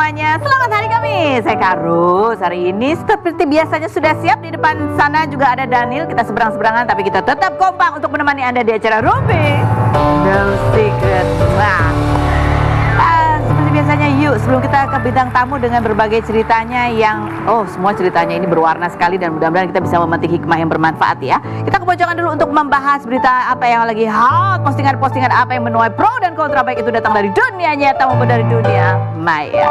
semuanya, selamat hari Kamis. Saya Karus. Hari ini seperti biasanya sudah siap. Di depan sana juga ada Daniel. Kita seberang-seberangan tapi kita tetap kompak untuk menemani Anda di acara Rumpi No Secret. Seperti biasanya, yuk sebelum kita ke bintang tamu dengan berbagai ceritanya yang semua ceritanya ini berwarna sekali dan mudah-mudahan kita bisa memetik hikmah yang bermanfaat ya. Kita ke pojokan dulu untuk membahas berita apa yang lagi hot, postingan-postingan apa yang menuai pro dan kontra, baik itu datang dari dunia nyata maupun dari dunia maya.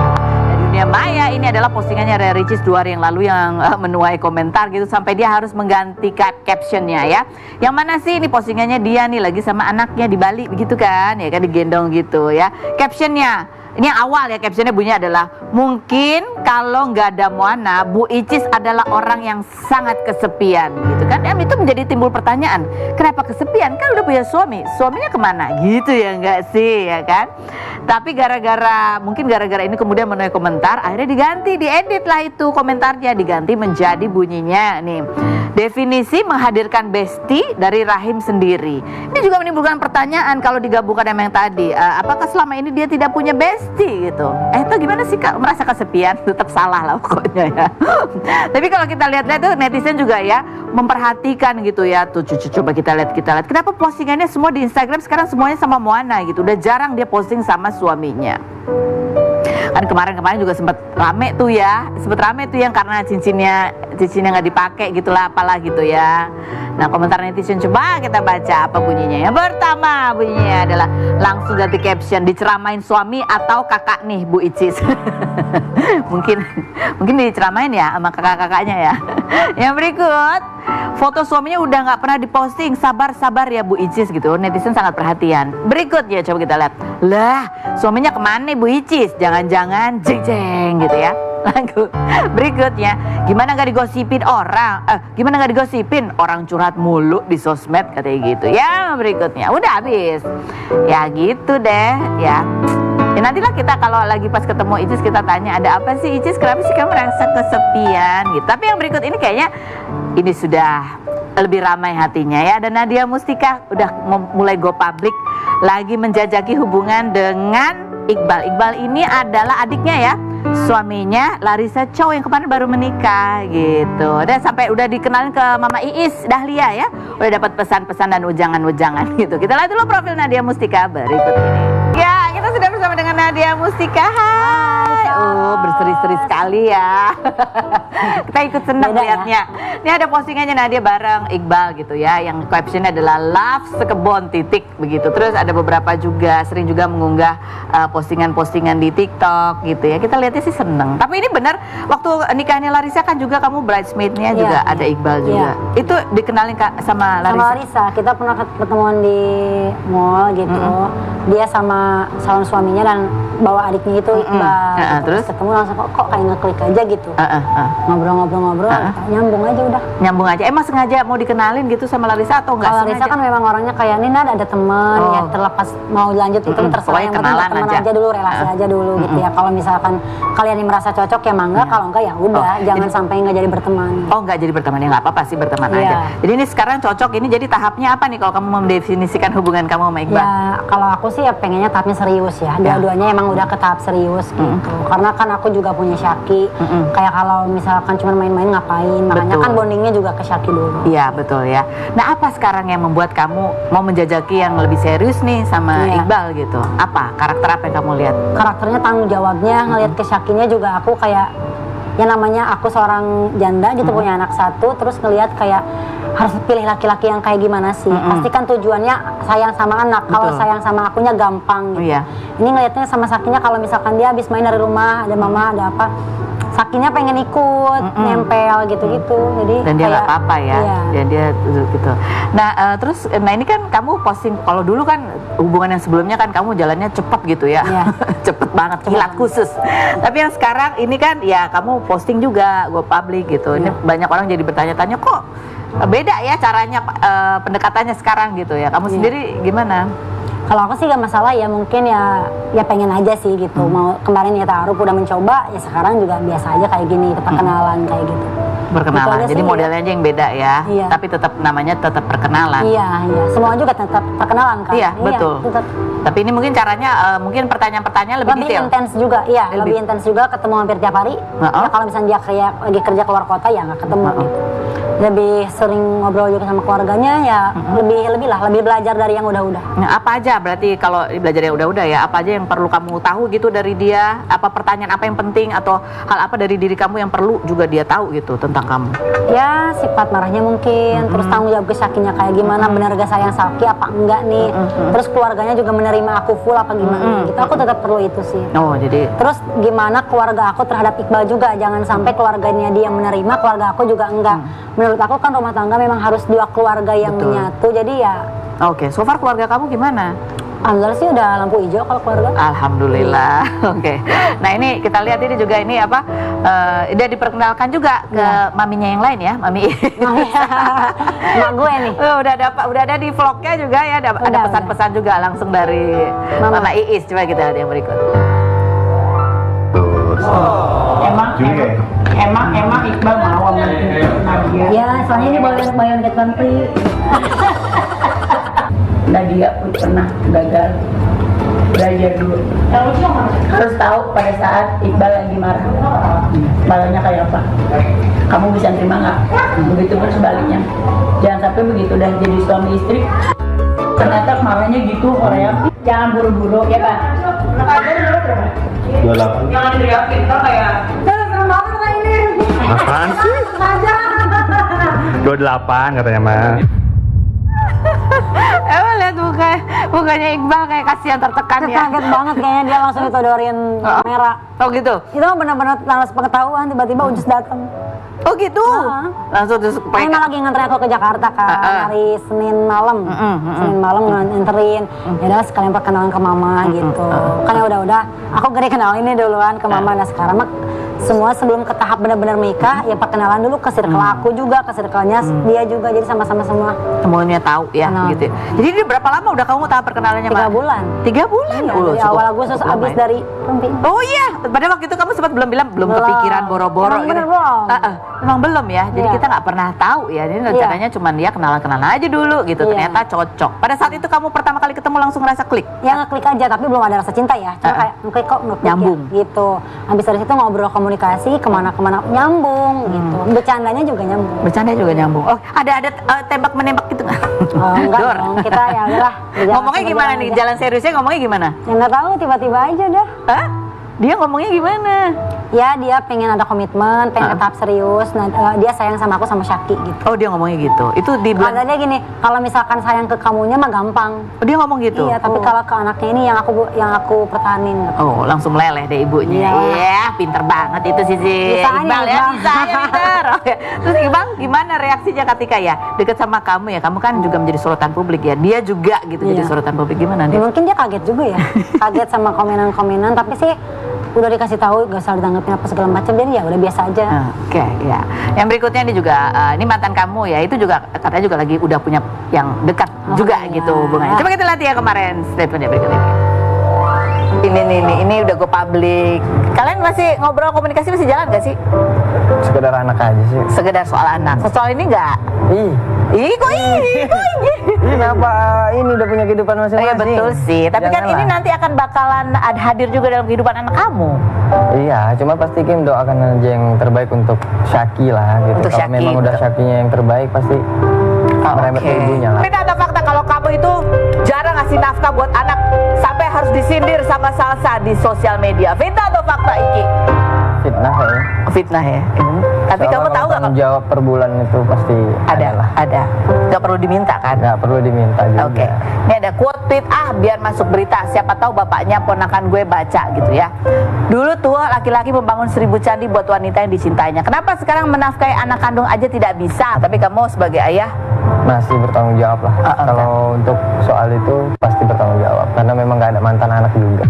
Dunia maya ini adalah postingannya Ria Ricis 2 hari yang lalu yang menuai komentar gitu sampai dia harus mengganti captionnya ya. Yang mana sih ini postingannya dia nih lagi sama anaknya di Bali begitu kan, ya kan digendong gitu ya. Captionnya ini yang awal ya, captionnya bunyinya adalah mungkin kalau nggak ada Moana, Bu Icis adalah orang yang sangat kesepian gitu kan. Itu menjadi timbul pertanyaan, kenapa kesepian? Kan udah punya suami, suaminya kemana? Gitu ya nggak sih ya kan? Tapi mungkin gara-gara ini kemudian menuai komentar, akhirnya diganti, diedit lah itu komentarnya, diganti menjadi bunyinya nih. Definisi menghadirkan bestie dari rahim sendiri. Ini juga menimbulkan pertanyaan kalau digabungkan sama yang tadi, apakah selama ini dia tidak punya bestie gitu? Itu gimana sih Kak? Merasa kesepian? Tetap salah lah pokoknya ya. Tapi kalau kita lihat-lihat tuh netizen juga ya memperhatikan gitu ya. Tuh coba kita lihat. Kenapa postingannya semua di Instagram sekarang semuanya sama Moana gitu? Udah jarang dia posting sama suaminya. Kan kemarin juga sempat rame tuh yang karena cincinnya nggak dipakai gitulah apalah gitu ya. Nah komentar netizen coba kita baca apa bunyinya. Yang pertama bunyinya adalah langsung ganti caption, diceramain suami atau kakak nih Bu Icis. mungkin diceramain ya sama kakak-kakaknya ya. Yang berikut, foto suaminya udah nggak pernah diposting, sabar ya Bu Icis gitu. Netizen sangat perhatian. Berikutnya coba kita lihat, lah suaminya kemana Bu Icis? Jangan-jangan jeng gitu ya. Lagu berikutnya, gimana nggak digosipin orang curhat mulu di sosmed katanya gitu ya. Berikutnya udah habis ya gitu deh ya. Nantilah kita kalau lagi pas ketemu Icis kita tanya, ada apa sih Icis, kenapa sih kamu merasa kesepian gitu. Tapi yang berikut ini kayaknya ini sudah lebih ramai hatinya ya. Dan Nadia Mustika udah mulai go public lagi menjajaki hubungan dengan Iqbal. Iqbal ini adalah adiknya ya, suaminya Larissa Chow yang kemarin baru menikah gitu. Dan sampai udah dikenalin ke Mama Iis Dahlia ya, udah dapat pesan-pesan dan ujangan-ujangan gitu. Kita lihat dulu profil Nadia Mustika berikut ini. Ya, kita sudah bersama dengan Nadia Mustika. Hai. Berseri-seri sekali ya. Kita ikut senang lihatnya. Ini ada postingannya Nadia bareng Iqbal gitu ya, yang captionnya adalah love sekebon titik begitu. Terus ada beberapa juga sering juga mengunggah postingan-postingan di TikTok gitu ya. Kita lihatnya sih seneng. Tapi ini benar waktu nikahnya Larissa kan juga kamu bridesmaid-nya juga ada Iqbal juga. Itu dikenalin sama Larissa. Sama Larissa, kita pernah ketemuan di mall gitu. Dia sama calon suaminya dan bawa adiknya itu Iqbal. Terus ketemu langsung kok kayak ngeklik aja gitu. Ngobrol-ngobrol, nyambung aja udah. Nyambung aja. Emang sengaja mau dikenalin gitu sama Larissa atau enggak sengaja? Larissa kan memang orangnya kayak ini ada temen ya, terlepas mau lanjut itu terserah, yang penting teman aja dulu, relasi aja dulu gitu ya. Kalau misalkan kalian ini merasa cocok ya mangga, kalau enggak ya udah, jangan sampai nggak jadi berteman. Nggak jadi berteman ya nggak apa-apa sih, berteman aja. Jadi ini sekarang cocok, ini jadi tahapnya apa nih kalau kamu mendefinisikan hubungan kamu sama Iqbal? Ya kalau aku sih ya pengennya tahapnya serius ya. Dua-duanya emang udah ke tahap serius gitu. Karena kan aku juga punya Syaki. Kayak kalau misalkan cuma main-main ngapain, makanya kan bondingnya juga ke Syaki dulu. Iya betul ya. Nah apa sekarang yang membuat kamu mau menjajaki yang lebih serius nih sama Iqbal gitu? Apa karakter apa yang kamu lihat? Karakternya, tanggung jawabnya, ngelihat ke Syakinya juga aku kayak ya namanya aku seorang janda gitu, punya anak satu, terus ngelihat kayak harus pilih laki-laki yang kayak gimana sih. Pasti kan tujuannya sayang sama anak. Kalau sayang sama akunya gampang gitu. Ini ngelihatnya sama Sakinya, kalau misalkan dia habis main dari rumah, ada mama, ada apa, Sakinya pengen ikut, nempel gitu-gitu. Jadi dan dia nggak apa-apa ya. Dan dia gitu. Nah, terus ini kan kamu posting, kalau dulu kan hubungan yang sebelumnya kan kamu jalannya cepet gitu ya. Cepet banget, kilat khusus. Tapi yang sekarang ini kan ya kamu posting juga, go public gitu. Ini banyak orang jadi bertanya-tanya, kok beda ya caranya pendekatannya sekarang gitu ya. Kamu sendiri gimana? Kalau aku sih gak masalah ya, mungkin ya pengen aja sih gitu. Mau kemarin ya taruh udah mencoba, ya sekarang juga biasa aja kayak gini, perkenalan kayak gitu. Perkenalan, Gitu aja jadi sih, modelnya aja yang beda ya, Iya. tapi tetap namanya tetap perkenalan. Iya, semua juga tetap perkenalan kan. Iya, betul. Tetap. Tapi ini mungkin caranya, mungkin pertanyaan-pertanyaan lebih Lebih detail. intens juga, iya, Lebih. lebih intens juga, ketemu hampir tiap hari. Ya, kalau misalnya dia kayak lagi kerja keluar kota ya nggak ketemu gitu. Lebih sering ngobrol juga sama keluarganya ya, lebih belajar dari yang udah-udah. Nah, apa aja berarti kalau belajar yang udah-udah ya, apa aja yang perlu kamu tahu gitu dari dia? Apa pertanyaan apa yang penting atau hal apa dari diri kamu yang perlu juga dia tahu gitu tentang kamu? Ya sifat marahnya mungkin, terus tanggung jawab ke Syakinya kayak gimana, benar gak sayang Syaki apa enggak nih, terus keluarganya juga menerima aku full apa gimana gitu, aku tetap perlu itu sih. Oh, jadi Terus gimana keluarga aku terhadap Iqbal juga, jangan sampai keluarganya dia menerima, keluarga aku juga enggak. Menurut aku kan rumah tangga memang harus dua keluarga yang Betul. menyatu, jadi ya oke, so far keluarga kamu gimana? alhamdulillah sih udah lampu hijau kalau keluarga. Alhamdulillah. Oke. Nah, ini kita lihat ini juga ini apa? Dia diperkenalkan juga ke maminya yang lain ya, Mami. Mak gue nih. Udah ada di vlognya juga ya, ada Udah. pesan-pesan juga langsung dari Mama. Mama Iis. Coba kita lihat yang berikut. Emang Iqbal mau sama Nadia. Ya soalnya ini bayon get country. Nadia pun pernah gagal. Belajar dulu. Harus tahu pada saat Iqbal lagi marah. Marahnya kayak apa? Kamu bisa terima nggak? Begitu pun sebaliknya. Jangan sampai begitu dan jadi suami istri. Ternyata marahnya gitu Korea. Jangan buru-buru ya Pak. 28. Jangan teriakin kan kayak. Apaan sih? 28 katanya mah. Emang lihat mukanya Iqbal kayak kasihan tertekan ya. Kaget banget kayaknya dia langsung ditodorin kamera. Oh gitu. Itu mah benar-benar tanggal pengetahuan, tiba-tiba Ucus datang. Oh gitu. Langsung terus Emang lagi nganterin aku ke Jakarta kan hari Senin malam. Senin malam nganterin. Ya udah sekalian perkenalan ke mama gitu. Kan ya udah aku gede kenalin ini duluan ke mama. Nah sekarang mah semua sebelum ke tahap benar-benar menikah ya perkenalan dulu ke circle aku juga, ke circle-nya dia juga, jadi sama-sama semua. semuanya tahu ya Kenal. gitu. Jadi ini berapa lama udah kamu tahap perkenalannya, 3 Mak? bulan. 3 bulan. Iya, Oh, dari cukup- awal Agustus cukup lama abis ya. dari Rumpi. Oh iya, pada waktu itu kamu sempat belum bilang belum Belum. kepikiran boro-boro Emang gitu. bener belum. Emang belum ya. Jadi Iya. kita nggak pernah tahu ya. Ini rencananya cuma dia kenalan-kenalan aja dulu gitu. Iya. Ternyata cocok. Pada saat itu kamu pertama kali ketemu langsung ngerasa klik. Ya ngeklik aja, tapi belum ada rasa cinta ya. Cuma kayak ngeklik kok ngeklik Nyambung. ya, gitu. Habis dari situ ngobrol komunikasi kemana-kemana nyambung gitu. Bercandanya juga nyambung. Bercanda juga nyambung. Oh, ada tembak menembak gitu nggak? Oh, enggak Dor. dong, kita ya udahlah. berjalan Ngomongnya sama gimana jalan nih? aja. Jalan seriusnya ngomongnya gimana? Ya nggak tahu, tiba-tiba aja dah. Hah? Dia ngomongnya gimana? Ya dia pengen ada komitmen, pengen ke tahap serius. Nah, dia sayang sama aku sama Syaki gitu. Oh, dia ngomongnya gitu. Itu di bulan. Kata dia gini, kalau misalkan sayang ke kamunya mah gampang. Oh, dia ngomong gitu. Iya, tapi Oh. kalau ke anaknya ini yang aku pertahanin. Gitu. Oh, langsung meleleh deh ibunya. Iya. Iya, pinter banget itu sih si Bisanya, Iqbal ya, Iqbal. bisanya pinter. Oke. Terus Iqbal gimana reaksinya ketika ya deket sama kamu ya? Kamu kan juga menjadi sorotan publik ya. Dia juga gitu jadi Iya. sorotan publik, gimana Ya, nih? mungkin dia kaget juga ya, kaget sama komenan-komenan. Tapi sih udah dikasih tahu, gak usah ditanggapin apa segala macam. Jadi ya udah biasa aja. Oke, ya. Yang berikutnya ini juga ini mantan kamu ya. Itu juga katanya juga lagi udah punya yang dekat Oh, juga iya. gitu hubungannya. Coba kita lihat ya kemarin statementnya berikut ini. Ini udah go publik. Kalian masih ngobrol komunikasi masih jalan gak sih? Sekedar anak aja sih. Sekedar soal anak. Soal ini enggak? Ih, Ih, kok ini? kenapa ini udah punya kehidupan Oh, masing-masing? iya betul sih. Tapi kan ini nanti akan bakalan hadir juga dalam kehidupan anak kamu. Iya, cuma pasti Kim doakan aja yang terbaik untuk Syaki lah gitu. Untuk Kalau Syaki, memang udah betul. Syakinya yang terbaik pasti merembet ke ibunya lah. Tapi ada fakta kalau kamu itu jarang ngasih nafkah buat anak sampai harus disindir sama Salsa di sosial media. Fitnah atau fakta Iki? Fitnah ya. Fitnah ya. Tapi kamu tahu nggak tanggung jawab per bulan itu pasti lah. Ada. Nggak perlu diminta kan? Nggak perlu diminta juga. Oke, ini ada quote tweet biar masuk berita. Siapa tahu bapaknya ponakan gue baca gitu ya. Dulu tua laki-laki membangun 1000 candi buat wanita yang dicintainya. Kenapa sekarang menafkahi anak kandung aja tidak bisa? Tapi kamu sebagai ayah, Masih bertanggung jawab lah. Kalau untuk soal itu pasti bertanggung jawab karena memang nggak ada mantan anak juga.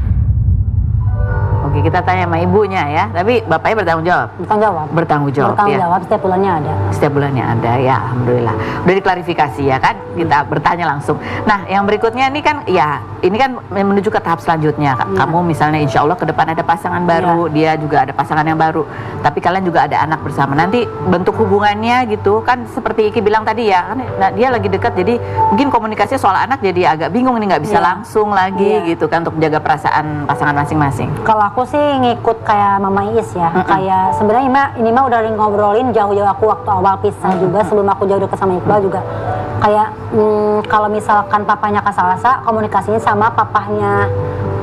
oh Oke, kita tanya sama ibunya ya. Tapi bapaknya bertanggung jawab. Bertanggung jawab. Ya. Setiap bulannya ada. Setiap bulannya ada ya, alhamdulillah. Udah diklarifikasi ya kan? Kita bertanya langsung. Nah, yang berikutnya ini kan ya, ini kan menuju ke tahap selanjutnya. Kamu misalnya insya Allah ke depan ada pasangan baru, dia juga ada pasangan yang baru. Tapi kalian juga ada anak bersama. Nanti bentuk hubungannya gitu kan seperti Iki bilang tadi ya, kan dia lagi dekat jadi mungkin komunikasinya soal anak jadi agak bingung nih, nggak bisa langsung lagi gitu kan untuk jaga perasaan pasangan masing-masing. Kalau aku sih ngikut kayak Mama Iis ya, kayak sebenarnya ini mah udah ngobrolin jauh-jauh aku waktu awal pisah juga sebelum aku jauh dekat sama Iqbal juga. Kayak kalau misalkan papanya Kasalasa komunikasinya sama papahnya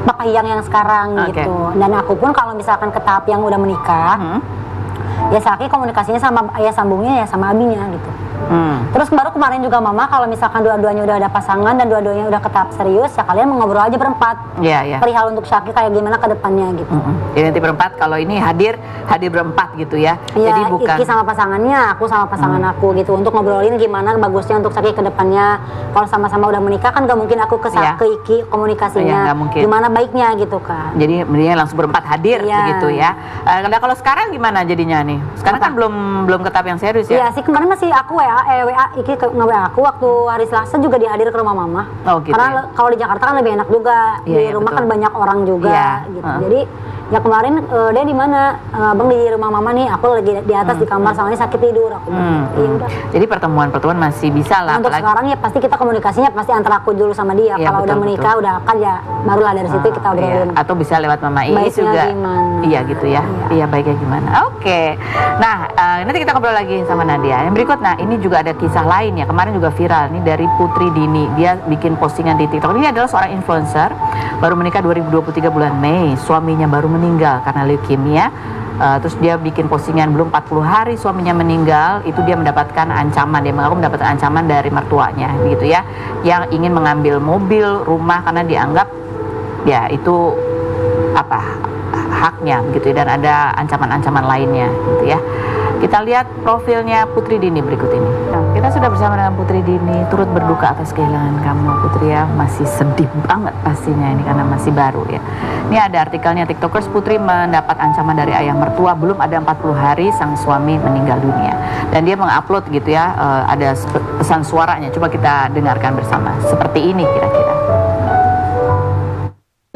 Papa yang sekarang gitu. Dan aku pun kalau misalkan ke tahap yang udah menikah, ya Saki komunikasinya sama ayah sambungnya ya sama abinya gitu. Terus baru kemarin juga Mama kalau misalkan dua-duanya udah ada pasangan dan dua-duanya udah ke tahap serius, ya kalian ngobrol aja berempat. Perihal untuk Syaki kayak gimana ke depannya gitu. Jadi nanti berempat, kalau ini hadir berempat gitu ya. Jadi bukan Iki sama pasangannya, aku sama pasangan aku gitu untuk ngobrolin gimana bagusnya untuk Syaki ke depannya. Kalau sama-sama udah menikah kan gak mungkin aku ke Iki komunikasinya. Gimana baiknya gitu kan. Jadi mendingan langsung berempat hadir begitu ya. Nah, kalau sekarang gimana jadinya nih? Sekarang kan belum ke tahap yang serius ya. Iya sih, kemarin masih aku WA Iki nge-WA aku waktu hari Selasa juga dihadir ke rumah Mama. Gitu. Karena kalau di Jakarta kan lebih enak juga. Di rumah kan banyak orang juga gitu. Jadi ya kemarin dia di mana? Abang di rumah Mama nih, aku lagi di atas di kamar sama sakit tidur aku. Udah. Jadi pertemuan masih bisa lah. Untuk sekarang ya pasti kita komunikasinya pasti antara aku dulu sama dia. Kalau udah menikah udah akad ya barulah dari situ kita obrolin. Atau bisa lewat Mama Iis juga. Gimana? Iya gitu ya. Iya baiknya gimana? Oke. Nah, nanti kita ngobrol lagi sama Nadia. Yang berikut, nah ini juga ada kisah lain ya. Kemarin juga viral nih dari Putri Dini. Dia bikin postingan di TikTok. Ini adalah seorang influencer baru menikah 2023 bulan Mei. Suaminya baru meninggal karena leukemia. Terus dia bikin postingan belum 40 hari suaminya meninggal, itu dia mendapatkan ancaman, dia mengaku mendapatkan ancaman dari mertuanya begitu ya, yang ingin mengambil mobil, rumah karena dianggap ya itu haknya gitu ya, dan ada ancaman-ancaman lainnya gitu ya. Kita lihat profilnya Putri Dini berikut ini. Nah, kita sudah bersama dengan Putri Dini, turut berduka atas kehilangan kamu Putri ya. Masih sedih banget pastinya ini karena masih baru ya. Ini ada artikelnya, TikTokers Putri mendapat ancaman dari ayah mertua, belum ada 40 hari sang suami meninggal dunia. Dan dia mengupload gitu ya, ada pesan suaranya. Coba kita dengarkan bersama. Seperti ini kira-kira.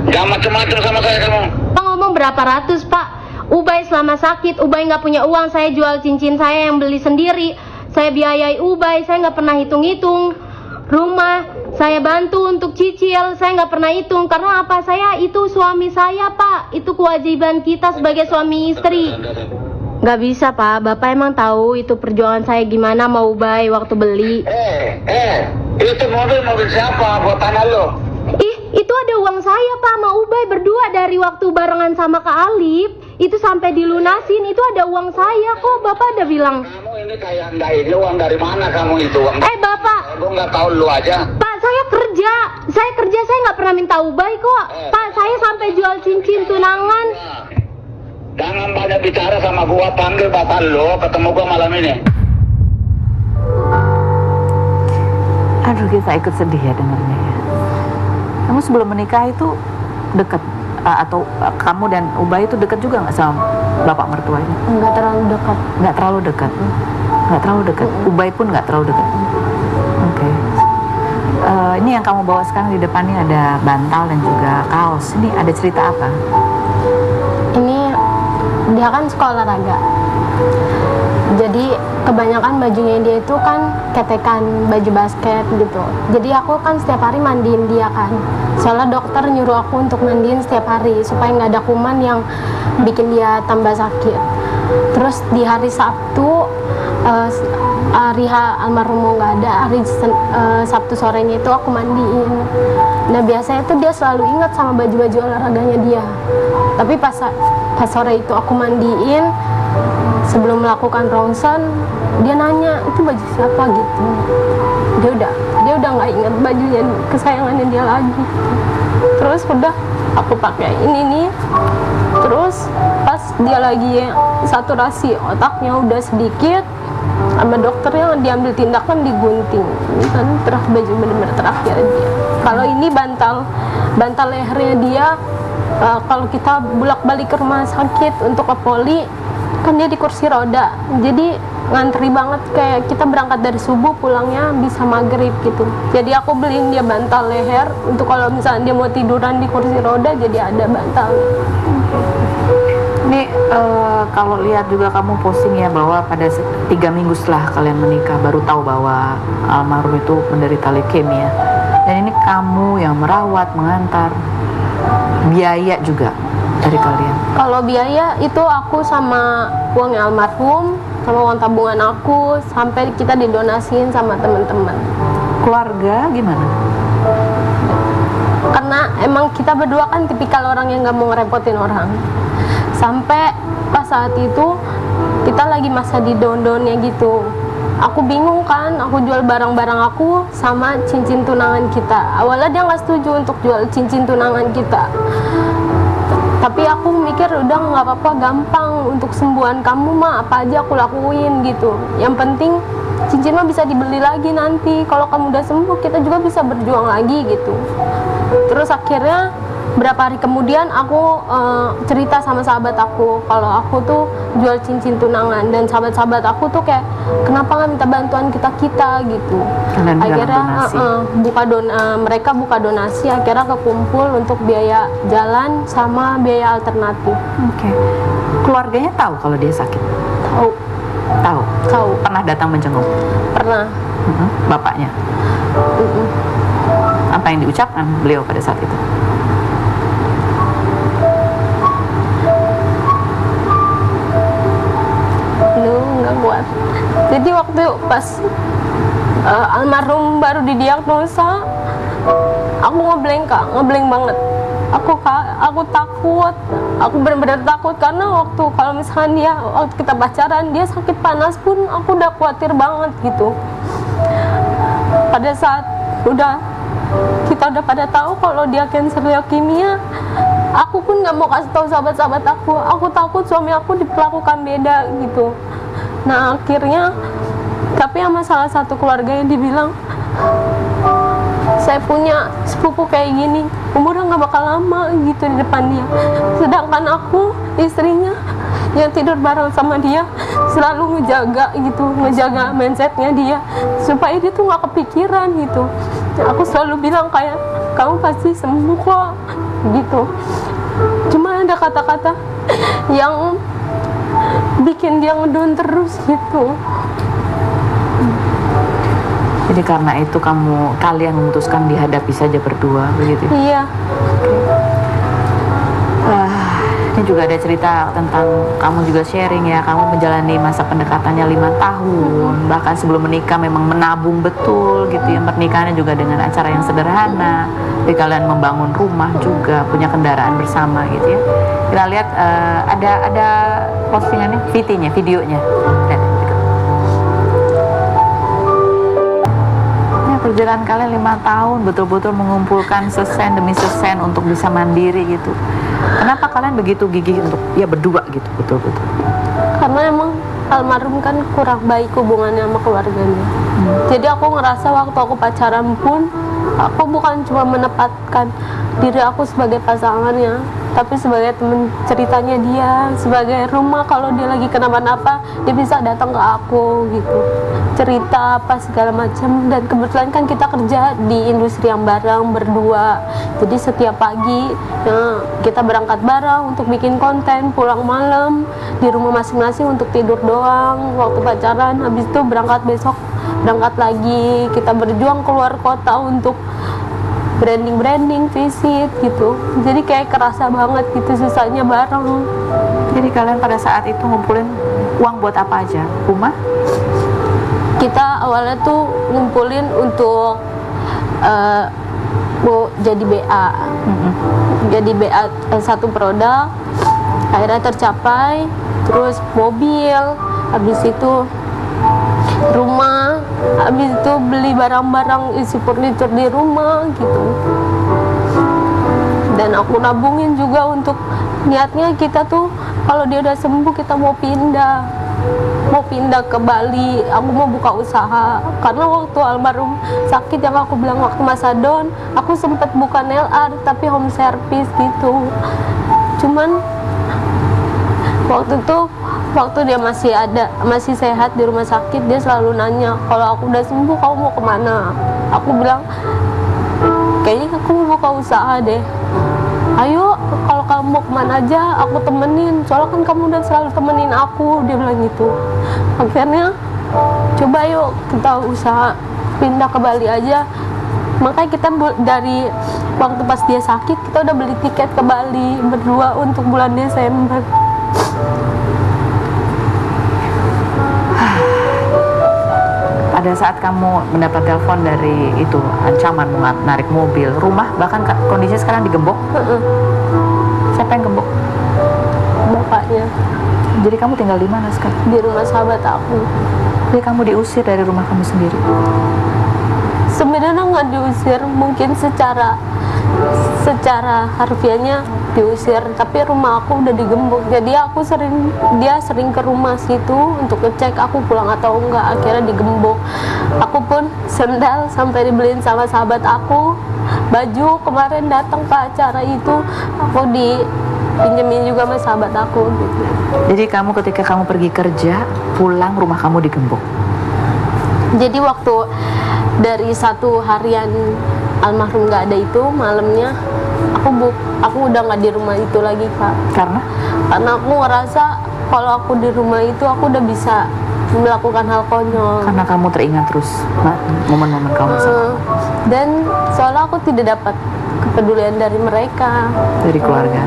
Gak macam-macam sama saya kamu. Pak ngomong berapa ratus Pak? Ubay selama sakit, Ubay nggak punya uang, saya jual cincin saya yang beli sendiri, saya biayai Ubay, saya nggak pernah hitung-hitung. Rumah saya bantu untuk cicil, saya nggak pernah hitung. Karena apa? Saya itu suami saya Pak, itu kewajiban kita sebagai suami istri. Nggak bisa Pak, Bapak emang tahu itu perjuangan saya gimana mau Ubay waktu beli. Itu mobil siapa buat tanah lo? Ih, itu ada uang saya Pak sama Ubay berdua dari waktu barengan sama Kak Alif. Itu sampai dilunasin, itu ada uang saya kok. Bapak ada bilang. Kamu ini kayak ini uang dari mana kamu itu uang? Bapak. Gue nggak tahu lu aja. Pak, saya kerja, saya nggak pernah minta Ubay kok. Pak, saya sampai jual cincin tunangan. Jangan banyak bicara sama gua, panggil bapak lo, ketemu gua malam ini. Aduh, kita ikut sedih ya dengarnya ya. Kamu sebelum menikah itu dekat atau kamu dan Ubay itu dekat juga nggak sama bapak mertua ini? Nggak terlalu dekat. Nggak terlalu dekat. Nggak terlalu dekat. Ubay pun nggak terlalu dekat. Oke. Ini yang kamu bawa sekarang di depan ini ada bantal dan juga kaos. Ini ada cerita apa? Ini dia kan sekolah olahraga. Jadi kebanyakan bajunya dia itu kan ketekan baju basket gitu. Jadi aku kan setiap hari mandiin dia kan. Soalnya dokter nyuruh aku untuk mandiin setiap hari supaya nggak ada kuman yang bikin dia tambah sakit. Terus di hari Sabtu, hari almarhum nggak ada, hari Sabtu sorenya itu aku mandiin. Nah biasanya itu dia selalu ingat sama baju-baju olahraganya dia. Tapi pas sore itu aku mandiin, sebelum melakukan ronsen, dia nanya itu baju siapa gitu. Dia udah nggak ingat bajunya kesayangannya dia lagi. Terus udah aku pakai ini nih. Terus pas dia lagi saturasi otaknya udah sedikit, sama dokternya diambil tindakan digunting. Ini kan baju benar-benar terakhir dia. Kalau ini bantal lehernya dia kalau kita bolak-balik ke rumah sakit untuk ke poli, kan dia di kursi roda, jadi ngantri banget, kayak kita berangkat dari subuh pulangnya bisa maghrib gitu. Jadi aku beliin dia bantal leher untuk kalau misalnya dia mau tiduran di kursi roda, jadi ada bantal. Ini kalau lihat juga kamu posting ya bahwa pada 3 minggu setelah kalian menikah baru tahu bahwa almarhum itu menderita leukemia, dan ini kamu yang merawat, mengantar, biaya juga dari kalian. Kalau biaya itu aku sama uangnya almarhum, sama uang tabungan aku, sampai kita didonasiin sama teman-teman. Keluarga gimana? Karena emang kita berdua kan tipikal orang yang nggak mau ngerepotin orang. Sampai pas saat itu kita lagi masa di down-downnya gitu. Aku bingung kan, aku jual barang-barang aku sama cincin tunangan kita. Awalnya dia nggak setuju untuk jual cincin tunangan kita. Tapi aku mikir udah nggak apa-apa, gampang, untuk sembuhan kamu mah apa aja aku lakuin gitu. Yang penting cincin mah bisa dibeli lagi nanti. Kalau kamu udah sembuh kita juga bisa berjuang lagi gitu. Terus akhirnya berapa hari kemudian aku cerita sama sahabat aku kalau aku tuh jual cincin tunangan, dan sahabat-sahabat aku tuh kayak kenapa nggak minta bantuan kita gitu. Kalian Akhirnya donasi. mereka buka donasi, akhirnya kekumpul untuk biaya jalan sama biaya alternatif. Oke. Keluarganya tahu kalau dia sakit? Tahu, Tahu. tahu, Pernah datang menjenguk? pernah. Bapaknya? Apa yang diucapkan beliau pada saat itu? Lu nggak kuat. Jadi waktu pas almarhum baru didiagnosa, aku ngeblank banget. Aku takut, aku benar-benar takut karena kalau misalnya waktu kita pacaran dia sakit panas pun aku udah khawatir banget gitu. Pada saat kita udah pada tahu kalau dia cancer leukemia, aku pun nggak mau kasih tahu sahabat-sahabat aku. Aku takut suami aku diperlakukan beda gitu. Nah akhirnya, tapi sama salah satu keluarga yang dibilang, saya punya sepupu kayak gini, umurnya nggak bakal lama gitu di depan dia. Sedangkan aku, istrinya yang tidur bareng sama dia, selalu ngejaga mindsetnya dia, supaya dia tuh nggak kepikiran gitu. Aku selalu bilang kayak, kamu pasti sembuh kok gitu. Cuma ada kata-kata yang bikin dia ngedown terus gitu. Jadi karena itu kalian memutuskan dihadapi saja berdua, begitu? Iya. Ini juga ada cerita tentang kamu juga sharing ya, kamu menjalani masa pendekatannya 5 tahun, bahkan sebelum menikah memang menabung betul gitu ya, pernikahannya juga dengan acara yang sederhana, jadi kalian membangun rumah juga, punya kendaraan bersama gitu ya. Kita lihat ada postingannya, videonya. Lihat. Perjalanan kalian 5 tahun betul-betul mengumpulkan sesen demi sesen untuk bisa mandiri gitu. Kenapa kalian begitu gigih untuk ya berdua gitu betul-betul? Karena emang almarhum kan kurang baik hubungannya sama keluarganya. Jadi aku ngerasa waktu aku pacaran pun aku bukan cuma menempatkan diri aku sebagai pasangannya, tapi sebagai teman ceritanya dia, sebagai rumah kalau dia lagi kenapa-napa dia bisa datang ke aku gitu, cerita apa segala macam. Dan kebetulan kan kita kerja di industri yang bareng berdua, jadi setiap pagi ya, kita berangkat bareng untuk bikin konten, pulang malam di rumah masing-masing untuk tidur doang waktu pacaran. Habis itu berangkat lagi, kita berjuang keluar kota untuk branding, visit gitu. Jadi kayak kerasa banget gitu susahnya bareng. Jadi kalian pada saat itu ngumpulin uang buat apa aja? Rumah? Kita awalnya tuh ngumpulin untuk mau jadi BA. Jadi BA satu produk, akhirnya tercapai. Terus mobil, habis itu rumah, habis itu beli barang-barang isi furniture di rumah gitu. Dan aku nabungin juga untuk niatnya kita tuh kalau dia udah sembuh kita mau pindah ke Bali, aku mau buka usaha. Karena waktu almarhum sakit yang aku bilang waktu masa down, aku sempat buka nail art tapi home service gitu. Waktu dia masih sehat di rumah sakit, dia selalu nanya, kalau aku udah sembuh kamu mau kemana? Aku bilang, kayaknya aku mau buka usaha deh. Ayo, kalau kamu mau kemana aja, aku temenin. Soalnya kan kamu udah selalu temenin aku, dia bilang gitu. Akhirnya, coba yuk kita usaha pindah ke Bali aja. Makanya kita dari waktu pas dia sakit, kita udah beli tiket ke Bali berdua untuk bulan Desember. Pada saat kamu mendapat telepon dari itu ancaman menarik mobil, rumah bahkan kondisinya sekarang digembok. Siapa yang gembok? Bapaknya. Jadi kamu tinggal di mana sekarang? Di rumah sahabat aku. Jadi kamu diusir dari rumah kamu sendiri? Sebenarnya nggak diusir, mungkin secara harfiahnya diusir, tapi rumah aku udah digembok. Jadi dia sering ke rumah situ untuk ngecek aku pulang atau enggak. Akhirnya digembok. Aku pun sendal sampai dibeliin sama sahabat aku, baju kemarin datang ke acara itu aku dipinjemin juga sama sahabat aku gitu. Jadi kamu ketika kamu pergi kerja pulang rumah kamu digembok? Jadi waktu dari satu harian almarhum nggak ada itu, malamnya aku udah nggak di rumah itu lagi, Kak. Karena aku ngerasa kalau aku di rumah itu aku udah bisa melakukan hal konyol. karena kamu teringat terus momen-momen kamu sama Dan soalnya aku tidak dapat kepedulian dari mereka, dari keluarga.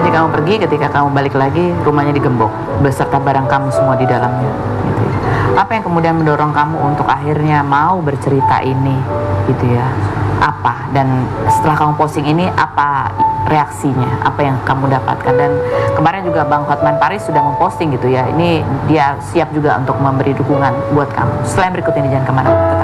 Jadi kamu pergi, ketika kamu balik lagi rumahnya digembok beserta barang kamu semua di dalamnya gitu ya. Apa yang kemudian mendorong kamu untuk akhirnya mau bercerita ini gitu ya? Apa? Dan setelah kamu posting ini apa reaksinya? Apa yang kamu dapatkan? Dan kemarin juga Bang Hotman Paris sudah memposting gitu ya, ini dia siap juga untuk memberi dukungan buat kamu. Selain berikut ini jangan kemana-mana.